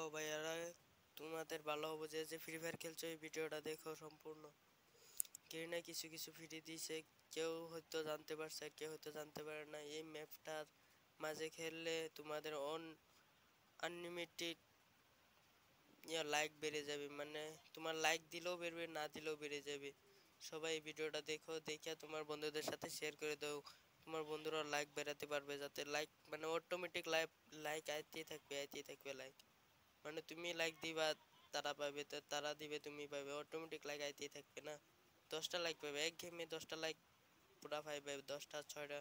Hello ভাইয়ারা, তোমাদের ভালো হবে যে ফ্রি ফায়ার খেলছো এই ভিডিওটা দেখো সম্পূর্ণ। কেউ না কিছু কিছু ফ্রি দিছে, কেউ হয়তো জানতে পারছে আর কেউ হয়তো জানতে পারে না। এই ম্যাপটার মাঝে খেললে তোমাদের আনলিমিটেড লাইক বেড়ে যাবে, মানে তোমার লাইক দিলেও বেড়বে না দিলেও বেড়ে যাবে। সবাই এই ভিডিওটা দেখো, দেখে তোমার বন্ধুদের সাথে শেয়ার করে দাও। তোমার বন্ধুরা লাইক বেড়াতে পারবে, যাতে লাইক মানে অটোমেটিক লাইক লাইক আইতেই থাকবে লাইক। মানে তুমি লাইক দিবা, তারা পাবে, তো তারা দিবে তুমি পাবে, অটোমেটিক লাইক আইতেই থাকবে না। 10টা লাইক পাবে এক গেমে, 10টা লাইক পুরা পাইবে, 10টা 6টা